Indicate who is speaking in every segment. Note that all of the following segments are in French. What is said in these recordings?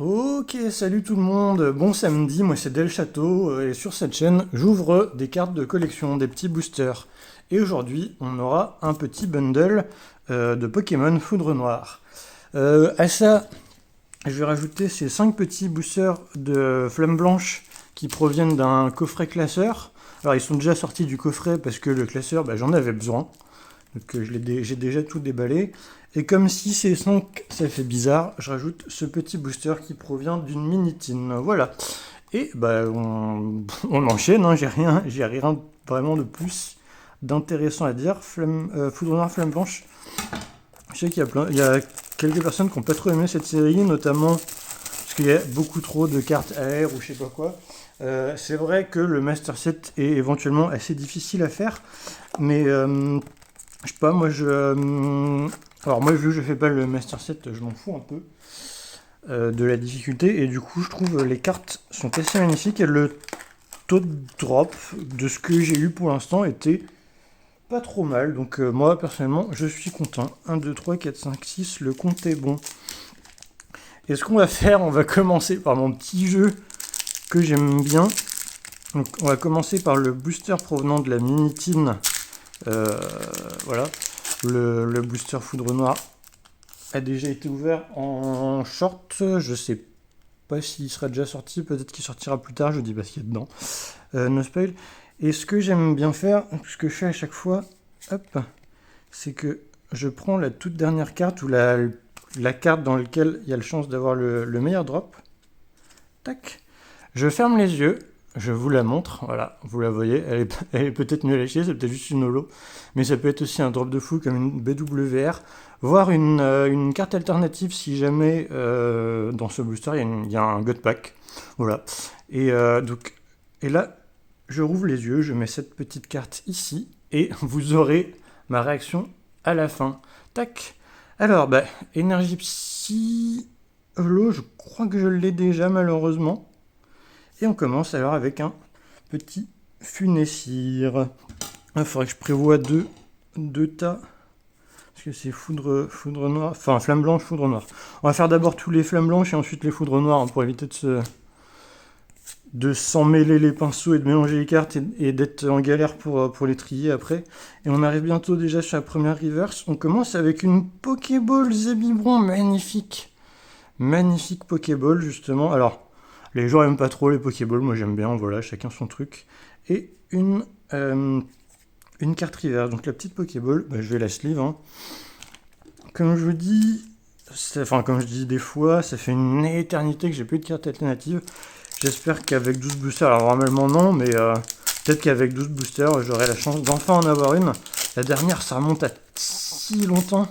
Speaker 1: Ok, salut tout le monde, bon samedi, moi c'est Del Château, et sur cette chaîne, j'ouvre des cartes de collection, des petits boosters. Et aujourd'hui, on aura un petit bundle de Pokémon Foudre Noire. À ça, je vais rajouter ces 5 petits boosters de Flamme Blanche qui proviennent d'un coffret classeur. Alors ils sont déjà sortis du coffret parce que le classeur, j'en avais besoin. Donc j'ai déjà tout déballé. Et comme si c'est 5, ça fait bizarre, je rajoute ce petit booster qui provient d'une Minitine. Voilà. Et on enchaîne, hein, j'ai rien vraiment de plus d'intéressant à dire. Foudre Noire, Flamme Blanche. Je sais il y a quelques personnes qui n'ont pas trop aimé cette série, notamment parce qu'il y a beaucoup trop de cartes AR ou je sais pas quoi. C'est vrai que le Master Set est éventuellement assez difficile à faire, mais je sais pas, alors moi, vu que je fais pas le Master Set, je m'en fous un peu de la difficulté. Et du coup, je trouve les cartes sont assez magnifiques. Et le taux de drop de ce que j'ai eu pour l'instant était pas trop mal. Donc moi, personnellement, je suis content. 1, 2, 3, 4, 5, 6, le compte est bon. Et ce qu'on va faire, on va commencer par mon petit jeu que j'aime bien. Donc on va commencer par le booster provenant de la Minitine. Voilà. Le booster Foudre Noire a déjà été ouvert en short. Je sais pas s'il sera déjà sorti, peut-être qu'il sortira plus tard, je dis parce qu'il y a dedans. No spoil. Et ce que j'aime bien faire, ce que je fais à chaque fois, hop, c'est que je prends la toute dernière carte ou la carte dans laquelle il y a la chance d'avoir le meilleur drop. Tac. Je ferme les yeux, je vous la montre, voilà, vous la voyez, elle est peut-être nulle à chier, c'est peut-être juste une holo, mais ça peut être aussi un drop de fou comme une BWR, voire une carte alternative si jamais dans ce booster il y a un God Pack, voilà. Et là, je rouvre les yeux, je mets cette petite carte ici, et vous aurez ma réaction à la fin. Tac. Alors, énergie psy, holo, je crois que je l'ai déjà malheureusement. Et on commence alors avec un petit Funessir. Il faudrait que je prévoie deux tas. Parce que c'est foudre noire. Enfin, flamme blanche, foudre noire. On va faire d'abord tous les flammes blanches et ensuite les foudres noires hein, pour éviter de s'en mêler les pinceaux et de mélanger les cartes et d'être en galère pour les trier après. Et on arrive bientôt déjà sur la première reverse. On commence avec une Pokéball Zébibron magnifique. Magnifique Pokéball justement. Alors, les gens aiment pas trop les Pokéballs, moi j'aime bien, voilà, chacun son truc. Et une carte reverse, donc la petite Pokéball, je vais la sleeve. Hein. Comme je vous dis, comme je dis des fois, ça fait une éternité que j'ai plus de cartes alternatives. J'espère qu'avec 12 boosters, alors normalement non, mais peut-être qu'avec 12 boosters, j'aurai la chance d'enfin en avoir une. La dernière, ça remonte à si longtemps.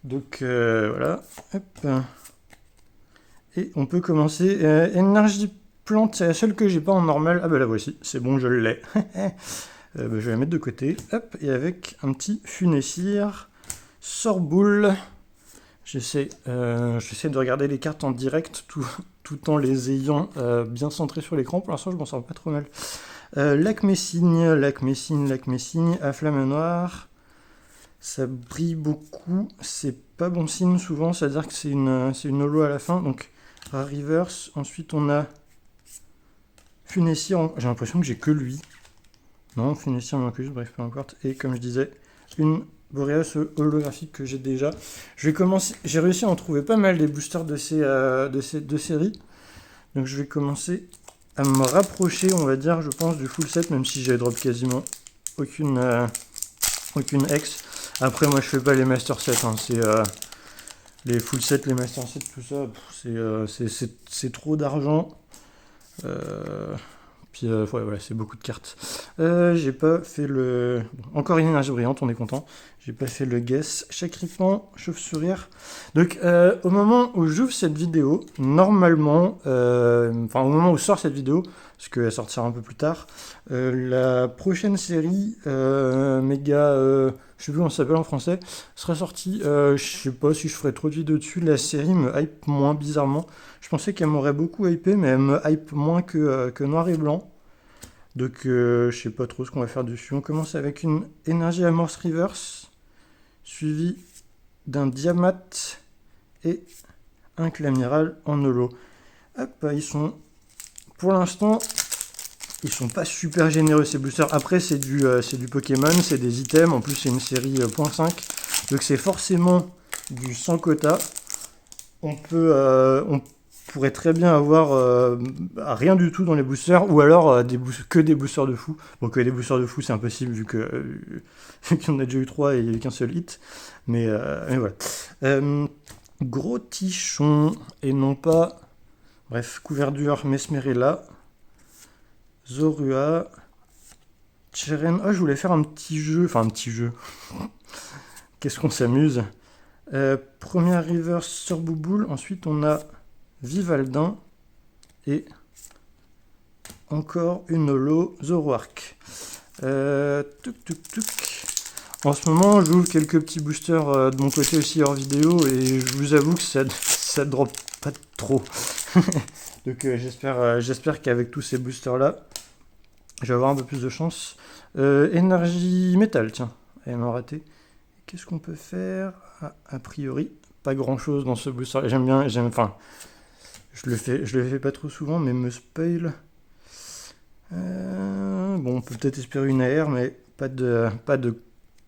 Speaker 1: Donc voilà, hop. Et on peut commencer. Énergie plante, c'est la seule que j'ai pas en normal. Ah la voici, c'est bon, je l'ai. Je vais la mettre de côté. Hop, et avec un petit Funessir, Sorboule. J'essaie de regarder les cartes en direct tout en les ayant bien centrées sur l'écran. Pour l'instant, je m'en sors pas trop mal. Lac Messigne, à flamme noire. Ça brille beaucoup. C'est pas bon signe souvent, c'est-à-dire que c'est une holo à la fin. Donc, reverse. Ensuite, on a Funessir. J'ai l'impression que j'ai que lui. Non, Funessir mais en plus, bref, peu importe. Et comme je disais, une Boreas holographique que j'ai déjà. J'ai réussi à en trouver pas mal des boosters de ces deux séries. Donc je vais commencer à me rapprocher, on va dire, je pense, du full set, même si j'ai drop quasiment aucune X. Après, moi, je fais pas les master sets. Hein, c'est les full sets, les master sets, tout ça. C'est trop d'argent. Puis voilà, c'est beaucoup de cartes. J'ai pas fait le... Encore une énergie brillante, on est content. J'ai pas fait le guess. Chacripant, chauve-sourire. Donc au moment où j'ouvre cette vidéo, normalement, au moment où sort cette vidéo, parce qu'elle sortira un peu plus tard, la prochaine série, méga... je sais plus comment ça s'appelle en français, sera sortie. Je sais pas si je ferai trop de vidéos dessus. La série me hype moins bizarrement. Je pensais qu'elle m'aurait beaucoup hypé, mais elle me hype moins que Noir et Blanc. Donc je sais pas trop ce qu'on va faire dessus. On commence avec une énergie Amorce Reverse, suivi d'un Diamat et un Clamiral en holo. Hop, ils sont, pour l'instant, ils sont pas super généreux ces boosters. Après, c'est du Pokémon, c'est des items. En plus, c'est une série .5. Donc, c'est forcément du sans quota. On pourrait très bien avoir rien du tout dans les boosters, ou alors que des boosters de fou. Bon, que des boosters de fou, c'est impossible vu qu'il y en a déjà eu 3 et il n'y a eu qu'un seul hit. Mais voilà. Gros tichon, et non pas... Bref, couverture Mesmerella, Zorua, Cheren... Oh, je voulais faire un petit jeu. Enfin, un petit jeu. Qu'est-ce qu'on s'amuse. Première reverse sur Bouboule. Ensuite, on a Vivaldin. Et encore une holo Zoroark. En ce moment, j'ouvre quelques petits boosters de mon côté aussi hors vidéo. Et je vous avoue que ça drop pas trop. Donc j'espère qu'avec tous ces boosters là, je vais avoir un peu plus de chance. Énergie métal, tiens, elle m'a raté. Qu'est-ce qu'on peut faire? A priori, pas grand chose dans ce booster. Enfin, je le fais pas trop souvent, mais me spoil. Bon, on peut peut-être espérer une AR, mais pas de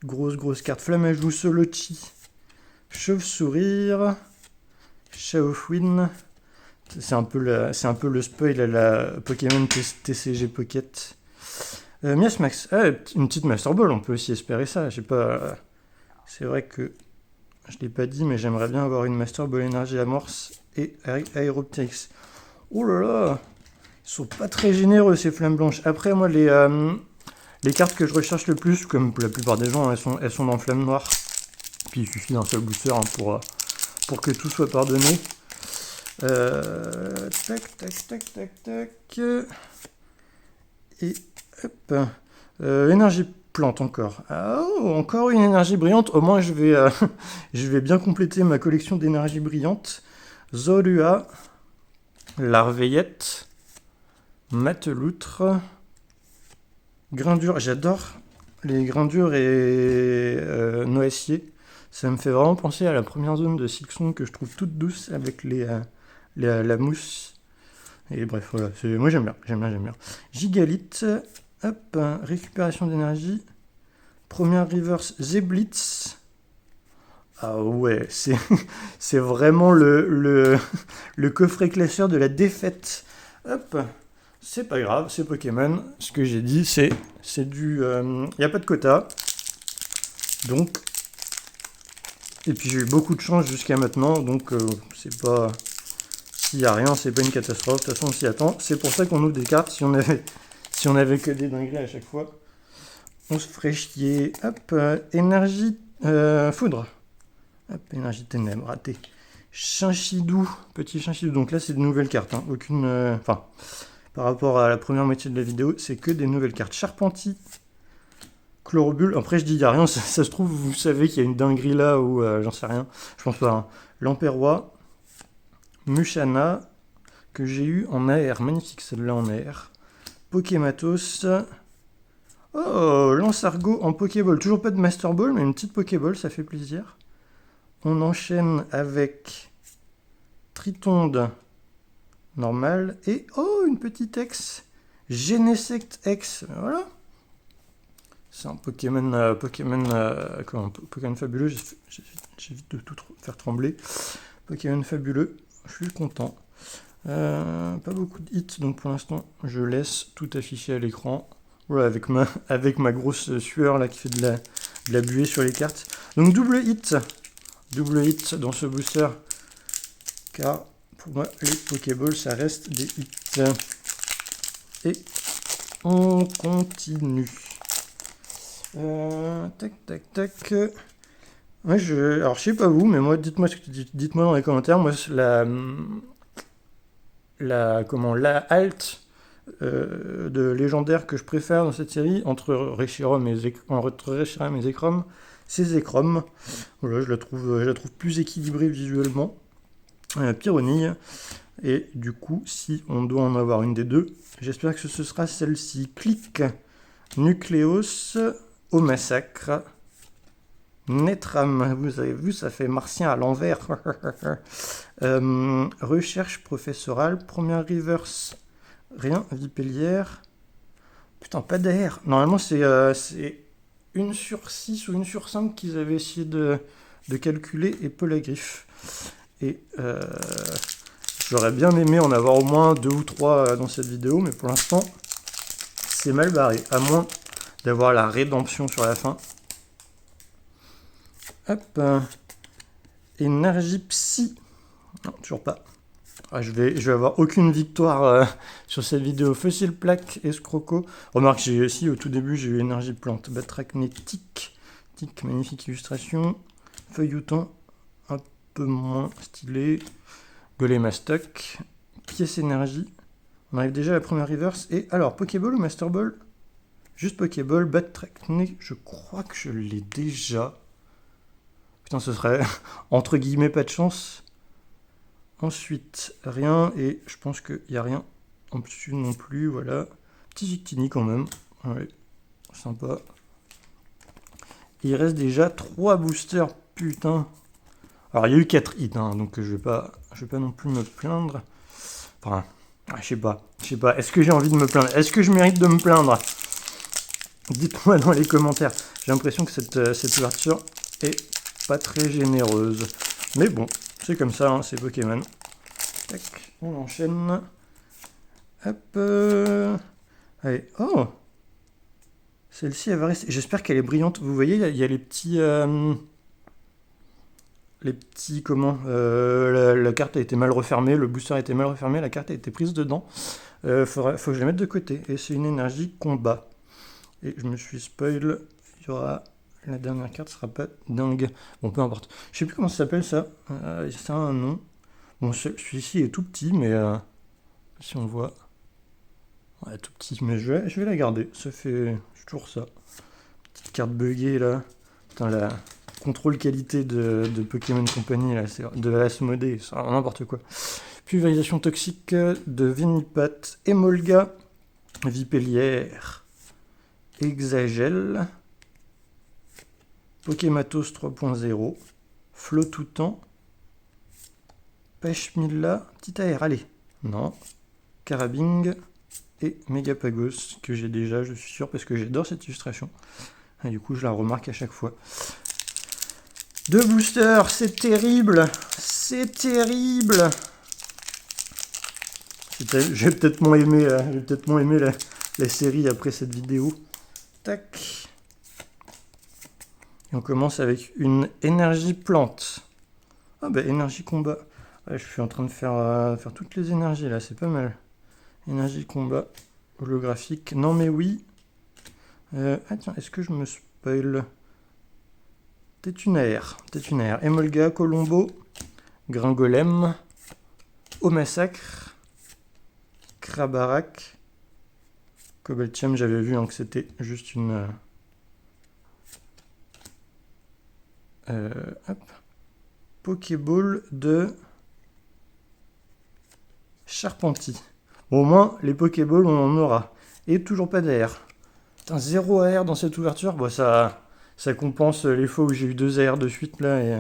Speaker 1: grosse carte. Flamajou, Solochi, Chauve-Sourire, Shaofwin. C'est un peu le spoil à la Pokémon TCG Pocket. Miasmax. Ah, une petite Master Ball, on peut aussi espérer ça. J'ai pas... C'est vrai que je l'ai pas dit, mais j'aimerais bien avoir une Master Ball Énergie Amorce et Aeropteryx. Oh là là, ils sont pas très généreux ces flammes blanches. Après, moi, les cartes que je recherche le plus, comme la plupart des gens, elles sont dans flamme noire. Puis il suffit d'un seul booster pour que tout soit pardonné. Tac. Et hop. Énergie plante encore. Oh, encore une énergie brillante. Au moins, je vais bien compléter ma collection d'énergie brillante. Zorua, Larveillette, Mateloutre, Grindure. J'adore les Grindures et Noacier. Ça me fait vraiment penser à la première zone de Silksong que je trouve toute douce avec la mousse. Et bref, voilà. Moi, j'aime bien. Gigalith. Hop, récupération d'énergie. Première reverse Zeblitz. Ah ouais, c'est vraiment le coffret classeur de la défaite. Hop, c'est pas grave, c'est Pokémon. Ce que j'ai dit, c'est du... Il n'y a pas de quota. Donc... Et puis j'ai eu beaucoup de chance jusqu'à maintenant, donc c'est pas... S'il n'y a rien, c'est pas une catastrophe. De toute façon, on s'y attend. C'est pour ça qu'on ouvre des cartes. Si on avait que des dingueries à chaque fois, on se ferait chier. Hop, énergie foudre. Hop, énergie ténèbres, raté. Chinchidou, petit Chinchidou. Donc là, c'est de nouvelles cartes. Hein. Aucune... Enfin, par rapport à la première moitié de la vidéo, c'est que des nouvelles cartes. Charpenti, Chlorobule. Après, je dis, il n'y a rien. Ça se trouve, vous savez qu'il y a une dinguerie là ou j'en sais rien. Je pense pas. Hein. Lamperrois, Mushana, que j'ai eu en AR. Magnifique, celle-là en AR. Pokématos. Oh, Lance-Argot en Pokéball. Toujours pas de Master Ball, mais une petite Pokéball, ça fait plaisir. On enchaîne avec Tritonde normal. Et oh, une petite ex. Genesect X. Voilà. C'est un Pokémon fabuleux. J'évite de tout faire trembler. Pokémon fabuleux. Je suis content. Pas beaucoup de hits, donc pour l'instant, je laisse tout afficher à l'écran. Voilà, avec ma grosse sueur là qui fait de la buée sur les cartes. Donc double hit dans ce booster. Car pour moi, les Pokéballs, ça reste des hits. Et on continue. Tac. Ouais, alors je sais pas vous, mais moi, dites-moi dans les commentaires. Moi, la alt de légendaire que je préfère dans cette série entre Reshiram et Zekrom, c'est Zekrom. Voilà, je la trouve plus équilibrée visuellement. Pyronille. Et du coup, si on doit en avoir une des deux, j'espère que ce sera celle-ci. Clic, Nucléos, au massacre, Netram, vous avez vu, ça fait martien à l'envers. Recherche professorale, première reverse, rien, Vipellière. Putain, pas d'air. Normalement, c'est 1 sur 6 ou 1 sur 5 qu'ils avaient essayé de calculer, et peu la griffe. Et j'aurais bien aimé en avoir au moins 2 ou 3 dans cette vidéo, mais pour l'instant, c'est mal barré. À moins d'avoir la rédemption sur la fin. Hop. Énergie psy. Non, toujours pas. Ah, je vais avoir aucune victoire sur cette vidéo. Fossile plaque, escroco. Remarque, au tout début, j'ai eu énergie plante. Batrachnétique. Tic, magnifique illustration. Feuilleton, un peu moins stylé. Golem à stock. Pièce énergie. On arrive déjà à la première reverse. Et alors, Pokéball ou Master Ball? Juste Pokéball. Batrachné, je crois que je l'ai déjà. Putain, ce serait entre guillemets pas de chance. Ensuite, rien, et je pense qu'il n'y a rien en dessus non plus, voilà. Petit Victini quand même, ouais, sympa. Il reste déjà 3 boosters, putain. Alors il y a eu 4 hits, hein, donc je vais pas non plus me plaindre. Enfin, je sais pas, est-ce que j'ai envie de me plaindre? Est-ce que je mérite de me plaindre? Dites-moi dans les commentaires. J'ai l'impression que cette ouverture est pas très généreuse. Mais bon, c'est comme ça, hein, c'est Pokémon. Tac, on enchaîne. Hop. Allez, oh! Celle-ci, elle va rester. J'espère qu'elle est brillante. Vous voyez, il y a les petits... comment la carte a été mal refermée, le booster a été mal refermé, la carte a été prise dedans. Faut que je la mette de côté. Et c'est une énergie combat. Et je me suis spoil. Il y aura... La dernière carte sera pas dingue. Bon, peu importe. Je sais plus comment ça s'appelle ça. Ça a un nom. Bon, celui-ci est tout petit, mais si on voit... Ouais, tout petit, mais je vais la garder. Ça fait toujours ça. Petite carte buggée, là. Putain, la contrôle qualité de Pokémon Company, là, de Asmodée, c'est n'importe quoi. Pulvérisation toxique de Vinipat, Emolga, Vipellière, Exagel, Pokématos 3.0, Flotoutan, Pechmilla, Petit air, allez, non, Carabing et Megapagos, que j'ai déjà, je suis sûr, parce que j'adore cette illustration. Et du coup, je la remarque à chaque fois. 2 boosters, c'est terrible, c'est terrible. J'ai peut-être moins aimé, la série après cette vidéo. Tac. Et on commence avec une énergie plante. Ah bah énergie combat. Ouais, je suis en train de faire toutes les énergies là, c'est pas mal. Énergie combat holographique. Non mais oui. Ah tiens, est-ce que je me spoil? Tétunaire. Emolga, Colombo, Gringolem, Au Massacre, Krabarak, Cobaltium, j'avais vu hein, que c'était juste une... hop. Pokéball de Charpentier. Bon, au moins, les Pokéballs, on en aura. Et toujours pas d'air. Putain, 0 AR dans cette ouverture. Bon, ça compense les fois où j'ai eu 2 AR de suite, là. Et,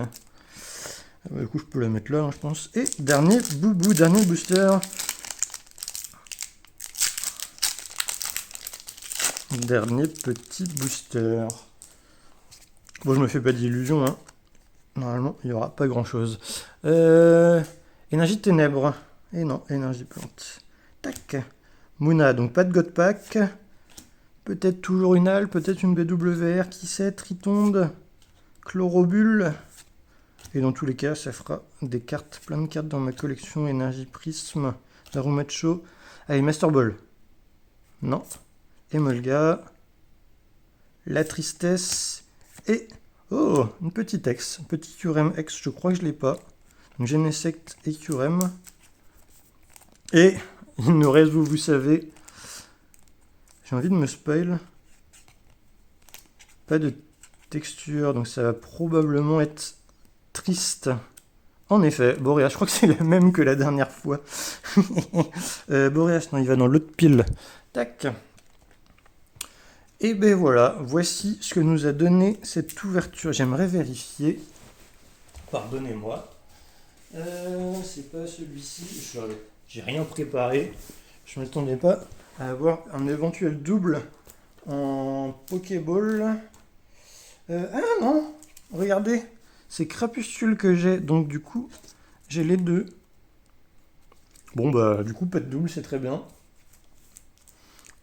Speaker 1: du coup, je peux la mettre là, hein, je pense. Et dernier boubou, dernier booster. Dernier petit booster. Bon, je me fais pas d'illusions, hein. Normalement, il n'y aura pas grand-chose. Énergie de ténèbres. Et non, énergie plante. Tac. Mouna, donc pas de God Pack. Peut-être toujours une AL, peut-être une BWR, qui sait, Tritonde, Chlorobule. Et dans tous les cas, ça fera des cartes, plein de cartes dans ma collection. Énergie Prisme, Darumacho. Allez, Master Ball. Non. Emolga. La Tristesse. Et... oh, une petite X. Un petit Curem X, je crois que je ne l'ai pas. Donc Genesect et Curem. Et il nous reste, vous savez... J'ai envie de me spoil. Pas de texture, donc ça va probablement être triste. En effet, Boréas, je crois que c'est la même que la dernière fois. Boréas, non, il va dans l'autre pile. Tac. Et ben voilà, voici ce que nous a donné cette ouverture. J'aimerais vérifier. Pardonnez-moi. C'est pas celui-ci. J'ai rien préparé. Je m'attendais pas à avoir un éventuel double en Pokéball. Ah non, regardez, c'est Crapuscule que j'ai, donc du coup, j'ai les deux. Bon bah, du coup, pas de double, c'est très bien.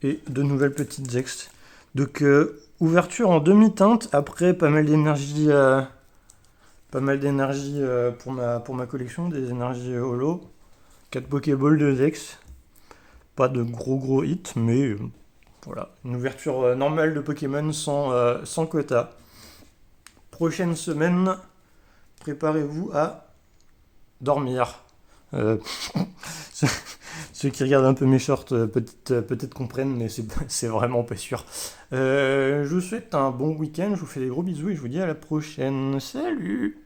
Speaker 1: Et de nouvelles petites ex. Donc, ouverture en demi-teinte, après pas mal d'énergie pour ma collection, des énergies holo. 4 Pokéballs, 2 ex. Pas de gros hits, mais voilà, une ouverture normale de Pokémon sans quota. Prochaine semaine, préparez-vous à dormir. Euh, ceux qui regardent un peu mes shorts peut-être comprennent, mais c'est vraiment pas sûr. Je vous souhaite un bon week-end, je vous fais des gros bisous et je vous dis à la prochaine. Salut!